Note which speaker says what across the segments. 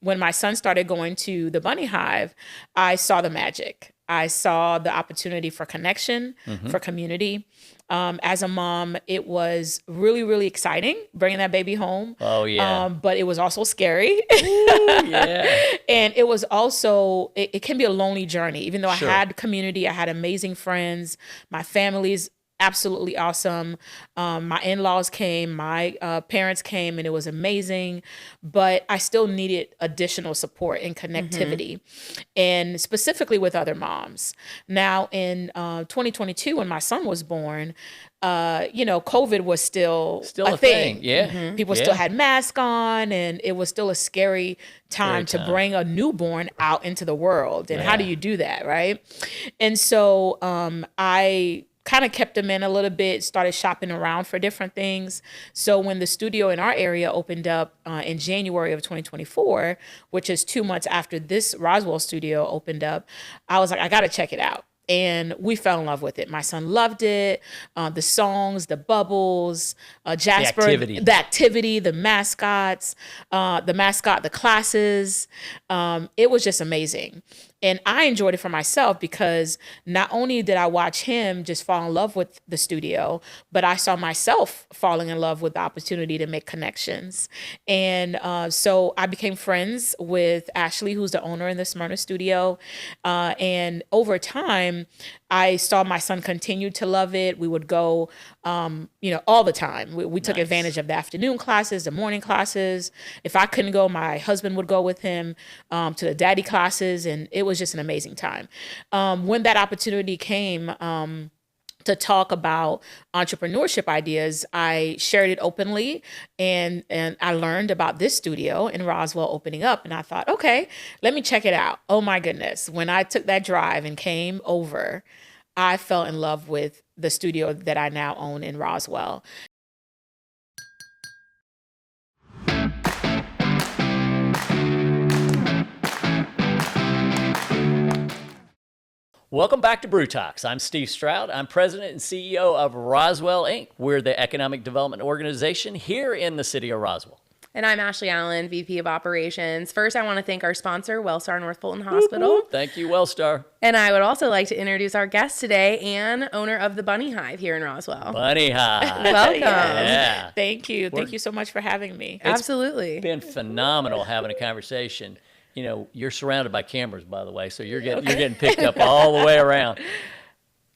Speaker 1: when my son started going to the Bunny Hive, I saw the magic. I saw the opportunity for connection, for community. As a mom, it was really, really exciting bringing that baby home.
Speaker 2: Oh, yeah.
Speaker 1: But it was also scary.
Speaker 2: Ooh, yeah.
Speaker 1: And it was also, it can be a lonely journey. Even though
Speaker 2: Sure.
Speaker 1: I had community, I had amazing friends, my family's absolutely awesome. My in-laws came, my parents came, and it was amazing. But I still needed additional support and connectivity, and specifically with other moms. Now, in 2022, when my son was born, COVID was still a
Speaker 2: a thing. Yeah.
Speaker 1: People
Speaker 2: Yeah.
Speaker 1: still had masks on, and it was still a scary time
Speaker 2: Scary
Speaker 1: to
Speaker 2: time.
Speaker 1: bring a newborn out into the world. And how do
Speaker 2: Yeah.
Speaker 1: you do that, right? And so I kind of kept him in a little bit, started shopping around for different things. So when the studio in our area opened up in January of 2024, which is 2 months after this Roswell studio opened up, I was like, I got to check it out. And we fell in love with it. My son loved it. The songs, the bubbles, Jasper,
Speaker 2: activity.
Speaker 1: the mascots, the classes. It was just amazing. And I enjoyed it for myself because not only did I watch him just fall in love with the studio, but I saw myself falling in love with the opportunity to make connections. And so I became friends with Ashley, who's the owner in the Smyrna studio. And over time, I saw my son continue to love it. We would go, all the time. We took
Speaker 2: Nice.
Speaker 1: advantage of the afternoon classes, the morning classes. If I couldn't go, my husband would go with him to the daddy classes, and it was just an amazing time. When that opportunity came to talk about entrepreneurship ideas, I shared it openly, and I learned about this studio in Roswell opening up, and I thought, okay, let me check it out. Oh my goodness. When I took that drive and came over, I fell in love with the studio that I now own in Roswell.
Speaker 2: Welcome back to Brew Talks. I'm Steve Stroud. I'm president and CEO of Roswell, Inc. We're the economic development organization here in the city of Roswell.
Speaker 3: And I'm Ashley Allen, VP of Operations. First, I want to thank our sponsor, Wellstar North Fulton Hospital.
Speaker 2: Whoop, whoop. Thank you, Wellstar.
Speaker 3: And I would also like to introduce our guest today, Anne, owner of the Bunny Hive here in Roswell.
Speaker 2: Bunny Hive.
Speaker 3: Welcome.
Speaker 2: Yeah.
Speaker 1: Thank you. Thank you so much for having me.
Speaker 3: Absolutely.
Speaker 2: It's been phenomenal having a conversation. You know, you're surrounded by cameras, by the way, so you're getting picked up all the way around.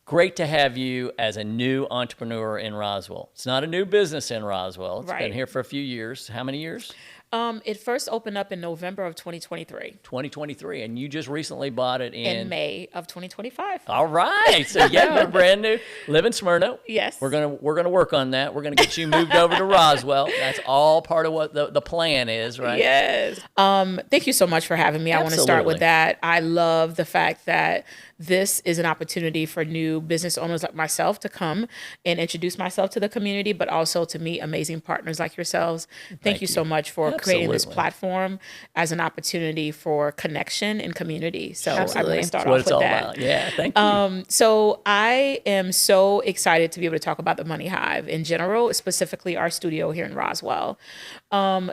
Speaker 2: Great to have you as a new entrepreneur in Roswell. It's not a new business in Roswell. It's been here for a few years. How many years?
Speaker 1: It first opened up in November of 2023.
Speaker 2: 2023, and you just recently bought it
Speaker 1: In May of 2025.
Speaker 2: All right, so you're brand new. Live in Smyrna.
Speaker 1: Yes.
Speaker 2: We're gonna work on that. We're gonna get you moved over to Roswell. That's all part of what the plan is, right?
Speaker 1: Yes. Thank you so much for having me. I want to start with that. I love the fact that this is an opportunity for new business owners like myself to come and introduce myself to the community, but also to meet amazing partners like yourselves. Thank you so much for creating this platform as an opportunity for connection and community. So I want to start off with that.
Speaker 2: About. Yeah, thank you.
Speaker 1: So I am so excited to be able to talk about the Bunny Hive in general, specifically our studio here in Roswell.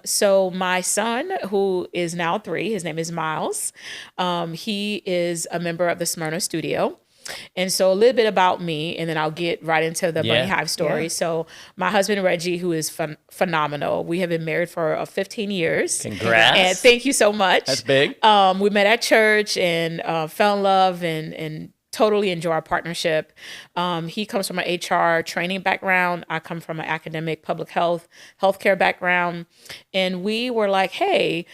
Speaker 1: So my son, who is now 3, his name is Miles. He is a member of the Smyrna studio. And so a little bit about me, and then I'll get right into the Bunny Hive story. Yeah. So my husband, Reggie, who is phenomenal. We have been married for 15 years.
Speaker 2: Congrats.
Speaker 1: And thank you so much.
Speaker 2: That's big.
Speaker 1: We met at church and fell in love and totally enjoy our partnership. He comes from an HR training background. I come from an academic public healthcare background. And we were like, hey,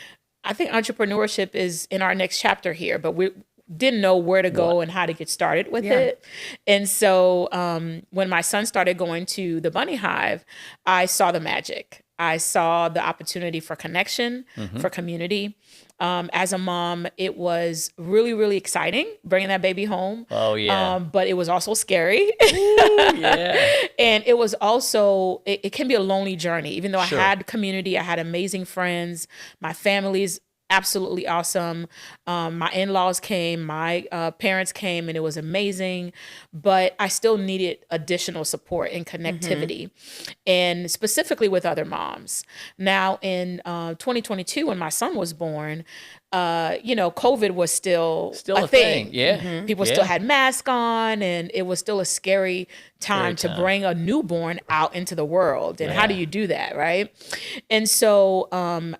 Speaker 1: I think entrepreneurship is in our next chapter here, but we didn't know where to go and how to get started with it. And so when my son started going to the Bunny Hive, I saw the magic. I saw the opportunity for connection, for community. As a mom, it was really, really exciting bringing that baby home.
Speaker 2: Oh, yeah.
Speaker 1: But it was also scary.
Speaker 2: Ooh, yeah.
Speaker 1: And it was also, it can be a lonely journey. Even though
Speaker 2: Sure.
Speaker 1: I had community, I had amazing friends, my family's absolutely awesome. My in-laws came, my parents came, and it was amazing. But I still needed additional support and connectivity, and specifically with other moms. Now, in 2022, when my son was born, COVID was still a thing.
Speaker 2: Yeah.
Speaker 1: People still had masks on, and it was still a scary time to bring a newborn out into the world. And how do you do that, right? And so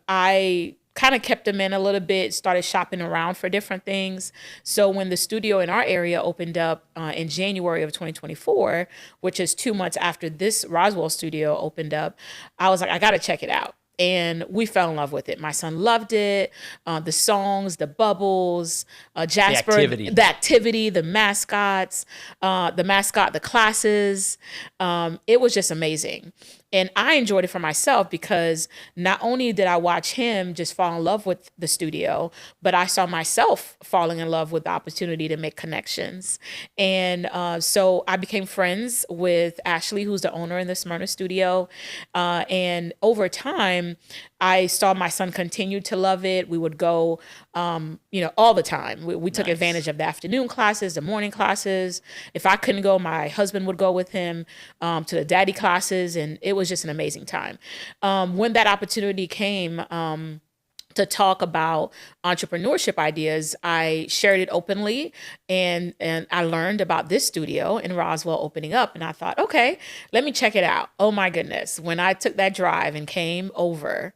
Speaker 1: I kind of kept them in a little bit, started shopping around for different things. So when the studio in our area opened up in January of 2024, which is 2 months after this Roswell studio opened up, I was like, I got to check it out. And we fell in love with it. My son loved it. The songs, the bubbles, Jasper, the activity, the mascots, the classes. It was just amazing. And I enjoyed it for myself because not only did I watch him just fall in love with the studio, but I saw myself falling in love with the opportunity to make connections. And so I became friends with Ashley, who's the owner in the Smyrna studio. And over time, I saw my son continue to love it. We would go, all the time. We took advantage of the afternoon classes, the morning classes. If I couldn't go, my husband would go with him to the daddy classes, and it was just an amazing time. When that opportunity came to talk about entrepreneurship ideas, I shared it openly, and I learned about this studio in Roswell opening up, and I thought, okay, let me check it out. Oh my goodness. When I took that drive and came over,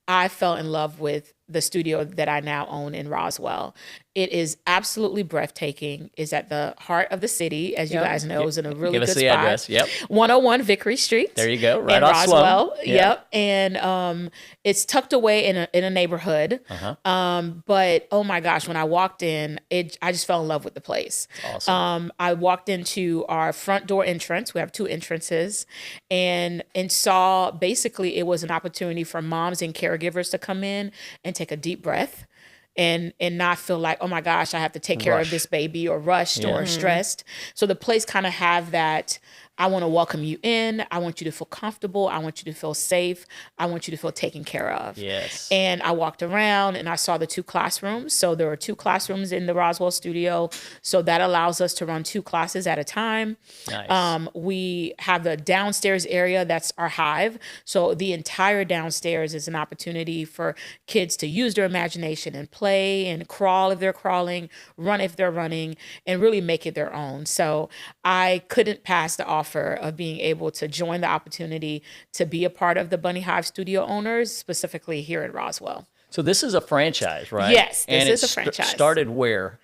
Speaker 1: I fell in love with the studio that I now own in Roswell. It is absolutely breathtaking. It's at the heart of the city, as you guys know. It's in a really
Speaker 2: Give
Speaker 1: good
Speaker 2: us the
Speaker 1: spot.
Speaker 2: address. Yep.
Speaker 1: 101 Vickery Street.
Speaker 2: There you go. Right
Speaker 1: in
Speaker 2: off
Speaker 1: Roswell.
Speaker 2: Sloan.
Speaker 1: Yep. And it's tucked away in a neighborhood. But oh my gosh, when I walked in, I just fell in love with the place.
Speaker 2: Awesome.
Speaker 1: I walked into our front door entrance. We have 2 entrances, and saw basically it was an opportunity for moms and caregivers to come in and take a deep breath and not feel like, oh my gosh, I have to take care of this baby, or rushed or stressed. So the place kind of have that, I want to welcome you in. I want you to feel comfortable. I want you to feel safe. I want you to feel taken care of.
Speaker 2: Yes.
Speaker 1: And I walked around and I saw the 2 classrooms. So there are 2 classrooms in the Roswell studio. So that allows us to run 2 classes at a time.
Speaker 2: Nice.
Speaker 1: We have the downstairs area, that's our hive. So the entire downstairs is an opportunity for kids to use their imagination and play and crawl if they're crawling, run if they're running, and really make it their own. So I couldn't pass the offer of being able to join the opportunity to be a part of the Bunny Hive studio owners, specifically here in Roswell.
Speaker 2: So this is a franchise, right?
Speaker 1: Yes,
Speaker 2: and
Speaker 1: this is a franchise.
Speaker 2: Started where?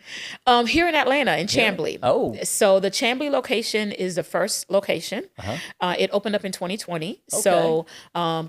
Speaker 1: Here in Atlanta, in Chamblee.
Speaker 2: Oh.
Speaker 1: So the Chamblee location is the first location. It opened up in 2020. So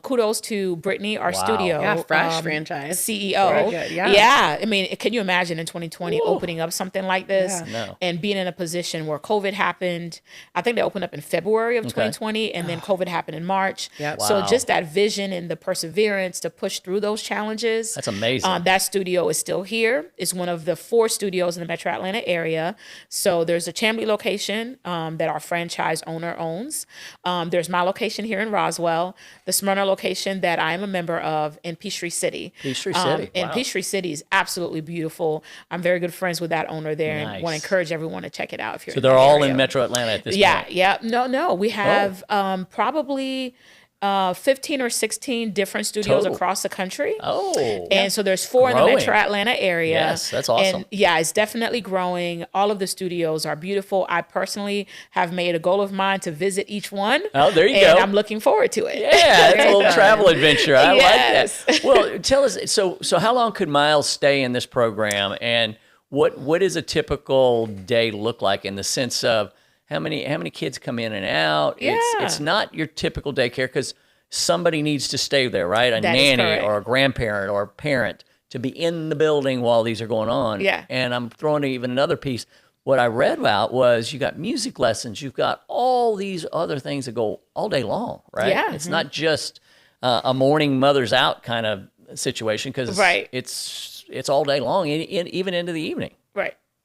Speaker 1: kudos to Brittany, our studio.
Speaker 3: Yeah, fresh franchise.
Speaker 1: CEO.
Speaker 3: Very good, yeah.
Speaker 1: Yeah. I mean, can you imagine in 2020 opening up something like this?
Speaker 3: Yeah.
Speaker 2: No.
Speaker 1: And being in a position where COVID happened? I think they opened up in February of 2020, and then COVID happened in March.
Speaker 3: Yep.
Speaker 1: So
Speaker 2: Wow.
Speaker 1: just that vision and the perseverance to push through those challenges.
Speaker 2: That's amazing.
Speaker 1: That studio is still here. It's one of the 4 studios in the Metro Atlanta area. So there's a Chamblee location that our franchise owner owns. There's my location here in Roswell, the Smyrna location that I am a member of in Peachtree City.
Speaker 2: Peachtree City.
Speaker 1: And
Speaker 2: Wow.
Speaker 1: Peachtree City is absolutely beautiful. I'm very good friends with that owner there, and
Speaker 2: Nice.
Speaker 1: want to encourage everyone to check it out if you're
Speaker 2: So
Speaker 1: in
Speaker 2: they're
Speaker 1: that
Speaker 2: all
Speaker 1: area.
Speaker 2: in Metro Atlanta at this
Speaker 1: Yeah,
Speaker 2: point.
Speaker 1: yeah. No. We have probably 15 or 16 different studios
Speaker 2: Total.
Speaker 1: across the country.
Speaker 2: Oh.
Speaker 1: And so there's 4 in the
Speaker 2: Growing.
Speaker 1: Metro Atlanta area.
Speaker 2: Yes, that's awesome.
Speaker 1: And yeah, it's definitely growing. All of the studios are beautiful. I personally have made a goal of mine to visit each one.
Speaker 2: Oh, there you
Speaker 1: and
Speaker 2: go.
Speaker 1: I'm looking forward to it.
Speaker 2: Yeah, it's a little travel adventure. I
Speaker 1: Yes.
Speaker 2: like that. Well, tell us, so how long could Miles stay in this program, and what does a typical day look like in the sense of how many kids come in and out? It's not your typical daycare because somebody needs to stay there, right? A
Speaker 1: That is
Speaker 2: nanny
Speaker 1: correct.
Speaker 2: or a grandparent or a parent to be in the building while these are going on.
Speaker 1: Yeah.
Speaker 2: And I'm throwing even another piece. What I read about was you got music lessons, you've got all these other things that go all day long, right?
Speaker 1: Yeah.
Speaker 2: It's not just a morning mother's out kind of situation because
Speaker 1: Right.
Speaker 2: it's all day long, even into the evening.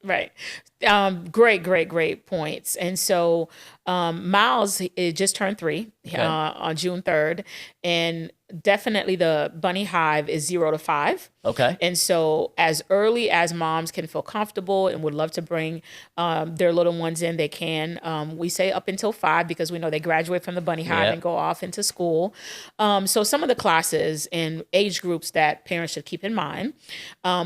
Speaker 1: Right. Great points. And so Miles it just turned 3 on June 3rd. And definitely the Bunny Hive is 0 to 5.
Speaker 2: Okay.
Speaker 1: And so as early as moms can feel comfortable and would love to bring their little ones in, they can. We say up until 5 because we know they graduate from the Bunny Hive and go off into school. So some of the classes and age groups that parents should keep in mind.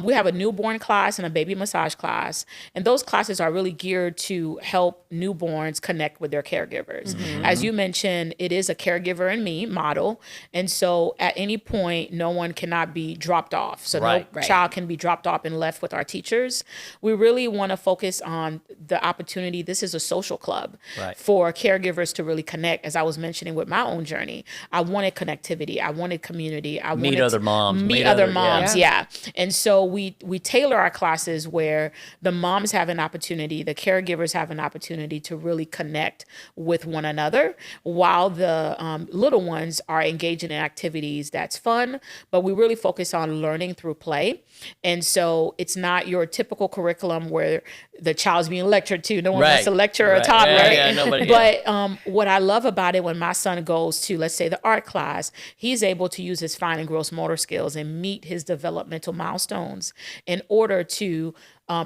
Speaker 1: We have a newborn class and a baby massage class. And those classes are really geared to help newborns connect with their caregivers. As you mentioned, it is a caregiver and me model. And so at any point, no one cannot be dropped off. So no child can be dropped off and left with our teachers. We really want to focus on the opportunity. This is a social club for caregivers to really connect. As I was mentioning with my own journey, I wanted connectivity. I wanted community. I wanted
Speaker 2: meet other moms.
Speaker 1: Meet other moms. Yeah. And so we tailor our classes where the moms have an opportunity, the caregivers have an opportunity to really connect with one another while the little ones are engaging in activities that's fun, but we really focus on learning through play. And so it's not your typical curriculum where the child's being lectured to. No one wants to lecture a toddler.
Speaker 2: Nobody,
Speaker 1: but what I love about it when my son goes to, let's say, the art class, he's able to use his fine and gross motor skills and meet his developmental milestones in order to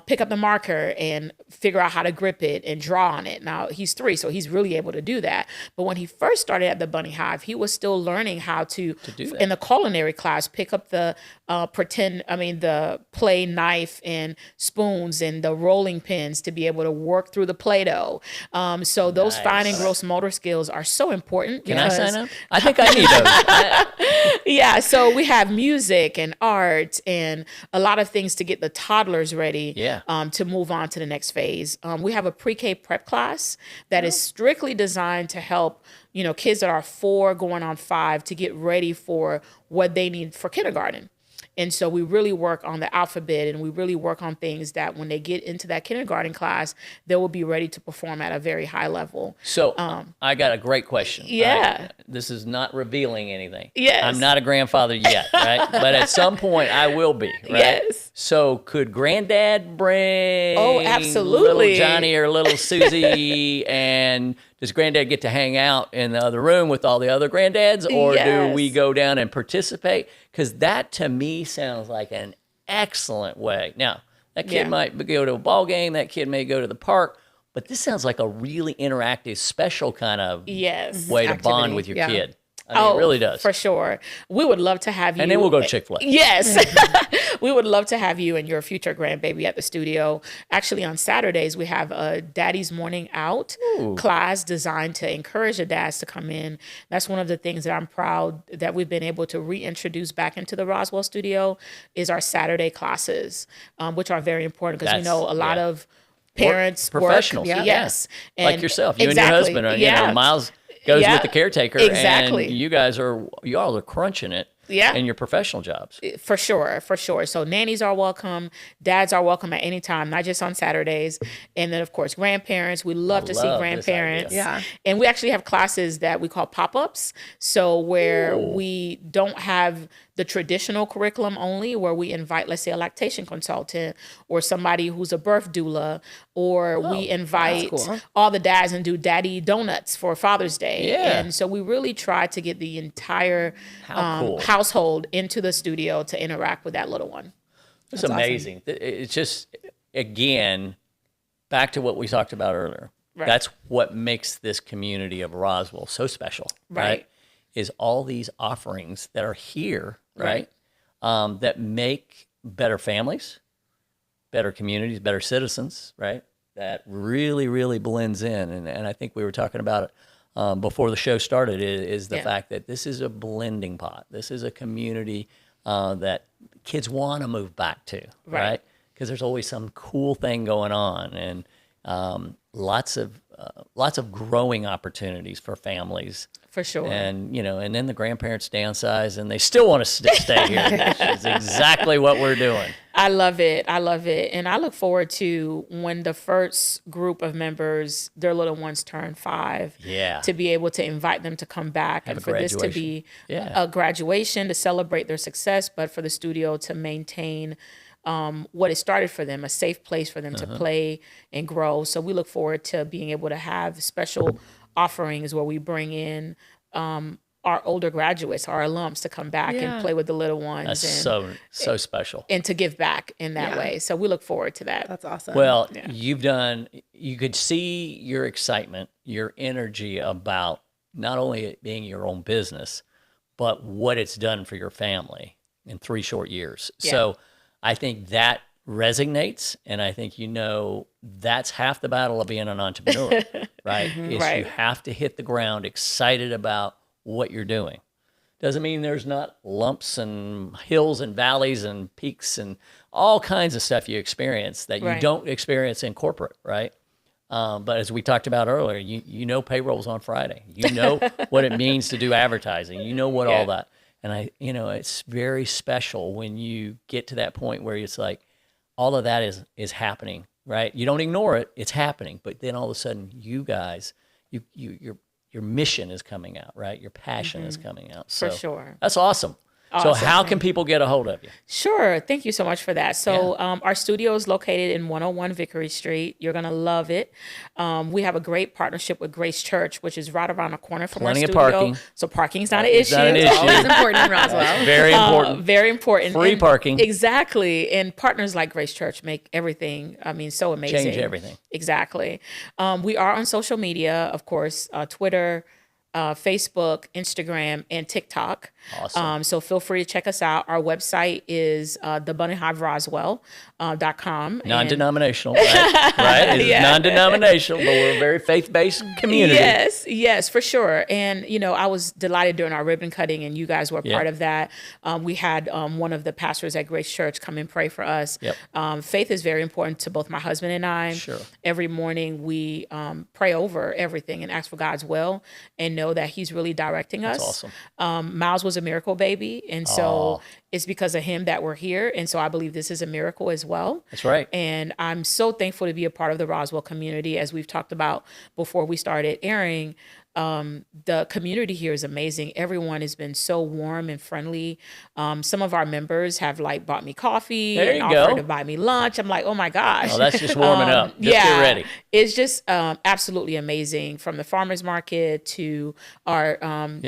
Speaker 1: pick up the marker and figure out how to grip it and draw on it. Now, he's 3, so he's really able to do that. But when he first started at the Bunny Hive, he was still learning how to do that. In the culinary class, pick up the the play knife and spoons and the rolling pins to be able to work through the Play-Doh. So those fine and gross motor skills are so important.
Speaker 2: Can I sign up? I think I need those.
Speaker 1: Yeah, so we have music and art and a lot of things to get the toddlers ready to move on to the next phase. We have a pre-K prep class that is strictly designed to help kids that are 4 going on 5 to get ready for what they need for kindergarten. And so we really work on the alphabet and we really work on things that when they get into that kindergarten class, they will be ready to perform at a very high level.
Speaker 2: So I got a great question.
Speaker 1: Yeah.
Speaker 2: This is not revealing anything.
Speaker 1: Yes.
Speaker 2: I'm not a grandfather yet, right? But at some point I will be, right?
Speaker 1: Yes.
Speaker 2: So could granddad bring
Speaker 1: absolutely.
Speaker 2: little Johnny or little Susie and does granddad get to hang out in the other room with all the other granddads or do we go down and participate? Because that to me sounds like an excellent way. Now, that kid might go to a ball game, that kid may go to the park, but this sounds like a really interactive, special kind of way to bond with your kid. I mean, it really does.
Speaker 1: For sure. We would love to have you.
Speaker 2: And then we'll go to Chick-fil-A.
Speaker 1: Yes. We would love to have you and your future grandbaby at the studio. Actually, on Saturdays, we have a Daddy's Morning Out class designed to encourage the dads to come in. That's one of the things that I'm proud that we've been able to reintroduce back into the Roswell studio is our Saturday classes, which are very important because we know a lot of parents
Speaker 2: professionals.
Speaker 1: Work. Yes.
Speaker 2: And like yourself, you and your husband are, Miles goes with the caretaker and you guys y'all are crunching it in your professional jobs.
Speaker 1: For sure. So nannies are welcome. Dads are welcome at any time, not just on Saturdays. And then, of course, grandparents. We love to see grandparents.
Speaker 3: Yeah.
Speaker 1: And we actually have classes that we call pop-ups. So where we don't have the traditional curriculum only, where we invite, let's say, a lactation consultant or somebody who's a birth doula, or we invite all the dads and do daddy donuts for Father's Day.
Speaker 2: Yeah.
Speaker 1: And so we really try to get the entire household into the studio to interact with that little one.
Speaker 2: It's amazing. Awesome. It's just, again, back to what we talked about earlier. Right. That's what makes this community of Roswell so special, right? Is all these offerings that are here, right? That make better families, better communities, better citizens, right? That really, really blends in. And I think we were talking about it before the show started, is the fact that this is a blending pot. This is a community that kids want to move back to, right? Because there's always some cool thing going on, and lots of growing opportunities for families.
Speaker 1: For sure.
Speaker 2: And, and then the grandparents downsize and they still want to stay here. Which is exactly what we're doing.
Speaker 1: I love it. And I look forward to when the first group of members, their little ones turn 5, to be able to invite them to come back and for this to be a graduation to celebrate their success, but for the studio to maintain what it started for them, a safe place for them to play and grow. So we look forward to being able to have special offerings where we bring in our older graduates, our alums, to come back and play with the little ones.
Speaker 2: That's so special.
Speaker 1: And to give back in that way. So we look forward to that.
Speaker 3: That's awesome.
Speaker 2: Well, you could see your excitement, your energy about not only it being your own business, but what it's done for your family in 3 short years.
Speaker 1: Yeah.
Speaker 2: So I think that resonates, and I think that's half the battle of being an entrepreneur, right? Is
Speaker 1: Right.
Speaker 2: you have to hit the ground excited about what you're doing. Doesn't mean there's not lumps and hills and valleys and peaks and all kinds of stuff you experience that you
Speaker 1: Right.
Speaker 2: don't experience in corporate, right? But as we talked about earlier, you know payroll's on Friday. You know what it means to do advertising. You know what all that. And it's very special when you get to that point where it's like all of that is happening, right? You don't ignore it; it's happening. But then all of a sudden, you guys, your mission is coming out, right? Your passion is coming out. So
Speaker 1: For sure.
Speaker 2: that's awesome. So how can people get a hold of you?
Speaker 1: Sure. Thank you so much for that. So our studio is located in 101 Vickery Street. You're going to love it. We have a great partnership with Grace Church, which is right around the corner from
Speaker 2: Plenty
Speaker 1: our
Speaker 2: of
Speaker 1: studio.
Speaker 2: parking.
Speaker 1: So parking's not an issue.
Speaker 2: Not an issue.
Speaker 3: Always important in Roswell.
Speaker 2: Very important.
Speaker 1: Very important.
Speaker 2: Free
Speaker 1: And-
Speaker 2: parking.
Speaker 1: Exactly. And partners like Grace Church make everything, so amazing.
Speaker 2: Change everything.
Speaker 1: Exactly. We are on social media, of course, Twitter, Facebook, Instagram, and TikTok.
Speaker 2: Awesome.
Speaker 1: So feel free to check us out. Our website is thebunnyhiveroswell.com.
Speaker 2: Non-denominational, right? It's non-denominational, but we're a very faith-based community.
Speaker 1: Yes, for sure. And, I was delighted during our ribbon cutting, and you guys were part of that. We had one of the pastors at Grace Church come and pray for us.
Speaker 2: Yep.
Speaker 1: Faith is very important to both my husband and I.
Speaker 2: Sure.
Speaker 1: Every morning we pray over everything and ask for God's will and know that he's really directing us.
Speaker 2: That's
Speaker 1: awesome. Miles was a miracle baby, and so it's because of him that we're here. And so I believe this is a miracle as well.
Speaker 2: That's right.
Speaker 1: And I'm so thankful to be a part of the Roswell community. As we've talked about before we started airing, the community here is amazing. Everyone has been so warm and friendly. Some of our members have bought me coffee
Speaker 2: There
Speaker 1: and
Speaker 2: you
Speaker 1: offered
Speaker 2: go.
Speaker 1: to buy me lunch. I'm like, oh my gosh.
Speaker 2: Oh, that's just warming up. Just get ready.
Speaker 1: It's just absolutely amazing, from the farmer's market to our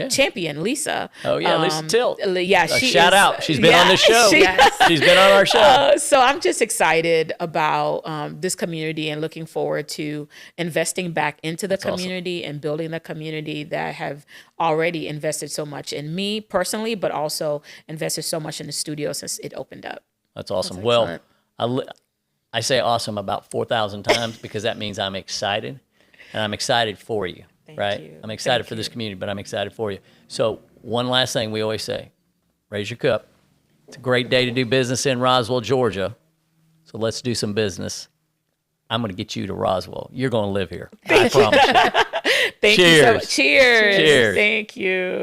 Speaker 1: champion, Lisa.
Speaker 2: Oh, yeah, Lisa Tilt.
Speaker 1: She
Speaker 2: shout
Speaker 1: is,
Speaker 2: out. She's been on the show. She's been on our show.
Speaker 1: So I'm just excited about this community and looking forward to investing back into the community and building the community that have already invested so much in me personally, but also invested so much in the studio since it opened up.
Speaker 2: That's awesome. Well, I say awesome about 4,000 times because that means I'm excited, and I'm excited for you, right?
Speaker 1: you.
Speaker 2: I'm excited
Speaker 1: Thank
Speaker 2: for this
Speaker 1: you.
Speaker 2: community, but I'm excited for you. So one last thing we always say, raise your cup. It's a great day to do business in Roswell, Georgia. So let's do some business. I'm going to get you to Roswell. You're going to live here. I promise you.
Speaker 1: Thank you so
Speaker 2: Cheers.
Speaker 1: much. Cheers.
Speaker 2: Cheers.
Speaker 1: Thank you.